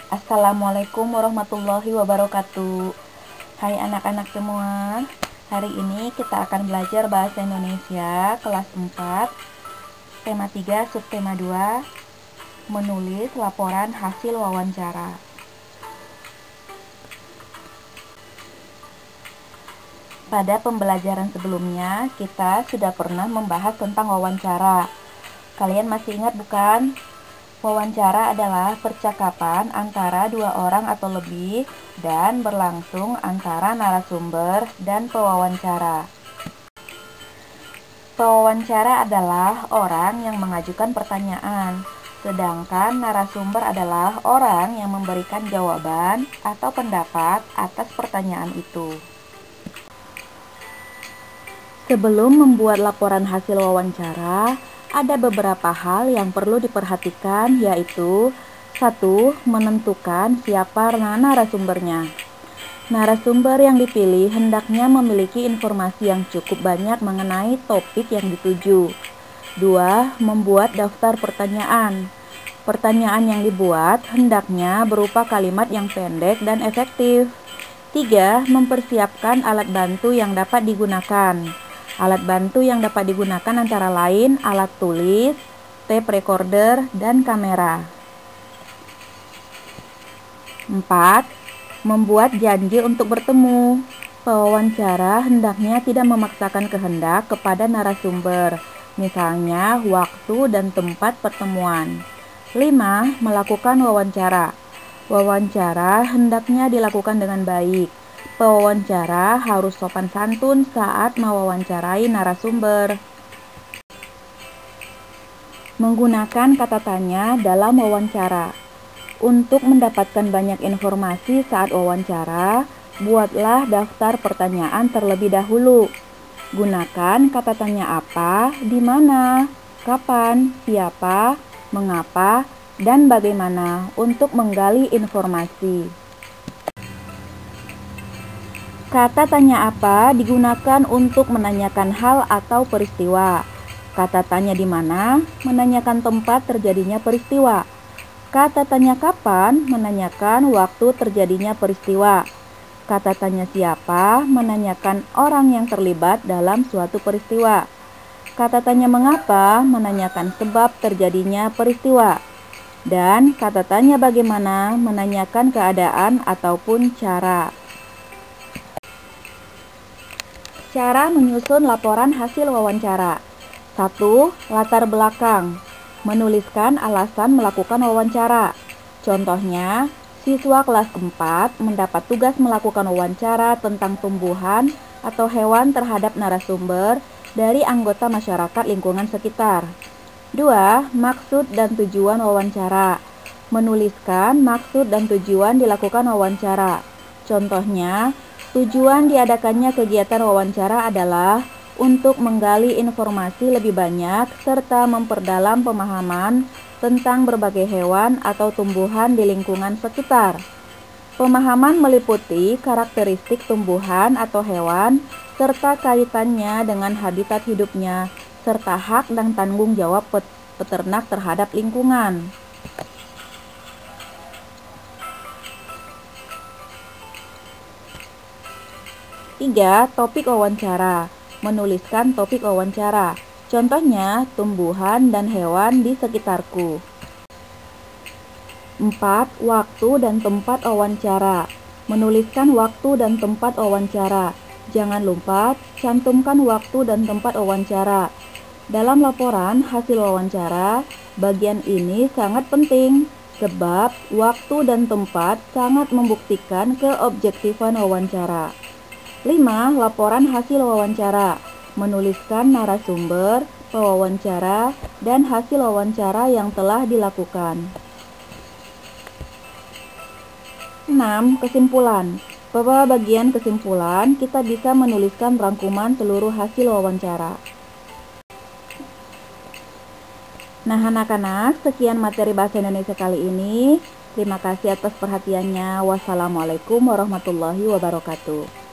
Assalamualaikum warahmatullahi wabarakatuh. Hai anak-anak semua. Hari ini kita akan belajar bahasa Indonesia kelas 4, tema 3, subtema 2, menulis laporan hasil wawancara. Pada pembelajaran sebelumnya, kita sudah pernah membahas tentang wawancara. Kalian masih ingat bukan? Wawancara adalah percakapan antara dua orang atau lebih dan berlangsung antara narasumber dan pewawancara. Pewawancara adalah orang yang mengajukan pertanyaan, sedangkan narasumber adalah orang yang memberikan jawaban atau pendapat atas pertanyaan itu. Sebelum membuat laporan hasil wawancara, ada beberapa hal yang perlu diperhatikan, yaitu 1. Menentukan siapa narasumbernya. Narasumber yang dipilih hendaknya memiliki informasi yang cukup banyak mengenai topik yang dituju. 2. Membuat daftar pertanyaan. Pertanyaan yang dibuat hendaknya berupa kalimat yang pendek dan efektif. 3. Mempersiapkan alat bantu yang dapat digunakan. Alat bantu yang dapat digunakan antara lain alat tulis, tape recorder, dan kamera. 4. Membuat janji untuk bertemu. Pewawancara hendaknya tidak memaksakan kehendak kepada narasumber, misalnya waktu dan tempat pertemuan. 5. Melakukan wawancara. Wawancara hendaknya dilakukan dengan baik. Pewawancara harus sopan santun saat mewawancarai narasumber. Menggunakan kata tanya dalam wawancara. Untuk mendapatkan banyak informasi saat wawancara, buatlah daftar pertanyaan terlebih dahulu. Gunakan kata tanya apa, di mana, kapan, siapa, mengapa, dan bagaimana untuk menggali informasi. Kata tanya apa digunakan untuk menanyakan hal atau peristiwa. Kata tanya di mana menanyakan tempat terjadinya peristiwa. Kata tanya kapan menanyakan waktu terjadinya peristiwa. Kata tanya siapa menanyakan orang yang terlibat dalam suatu peristiwa. Kata tanya mengapa menanyakan sebab terjadinya peristiwa. Dan kata tanya bagaimana menanyakan keadaan ataupun cara. Cara menyusun laporan hasil wawancara. 1. Latar belakang. Menuliskan alasan melakukan wawancara. Contohnya, siswa kelas 4 mendapat tugas melakukan wawancara tentang tumbuhan atau hewan terhadap narasumber dari anggota masyarakat lingkungan sekitar. 2. Maksud dan tujuan wawancara. Menuliskan maksud dan tujuan dilakukan wawancara. Contohnya, tujuan diadakannya kegiatan wawancara adalah untuk menggali informasi lebih banyak serta memperdalam pemahaman tentang berbagai hewan atau tumbuhan di lingkungan sekitar. Pemahaman meliputi karakteristik tumbuhan atau hewan serta kaitannya dengan habitat hidupnya serta hak dan tanggung jawab peternak terhadap lingkungan. 3. Topik wawancara. Menuliskan topik wawancara. Contohnya, tumbuhan dan hewan di sekitarku. 4. Waktu dan tempat wawancara. Menuliskan waktu dan tempat wawancara. Jangan lupa cantumkan waktu dan tempat wawancara. Dalam laporan hasil wawancara, bagian ini sangat penting sebab waktu dan tempat sangat membuktikan keobjektifan wawancara. 5. Laporan hasil wawancara. Menuliskan narasumber, pewawancara, dan hasil wawancara yang telah dilakukan. 6. Kesimpulan. Pada bagian kesimpulan, kita bisa menuliskan rangkuman seluruh hasil wawancara. Nah anak-anak, sekian materi bahasa Indonesia kali ini. Terima kasih atas perhatiannya. Wassalamualaikum warahmatullahi wabarakatuh.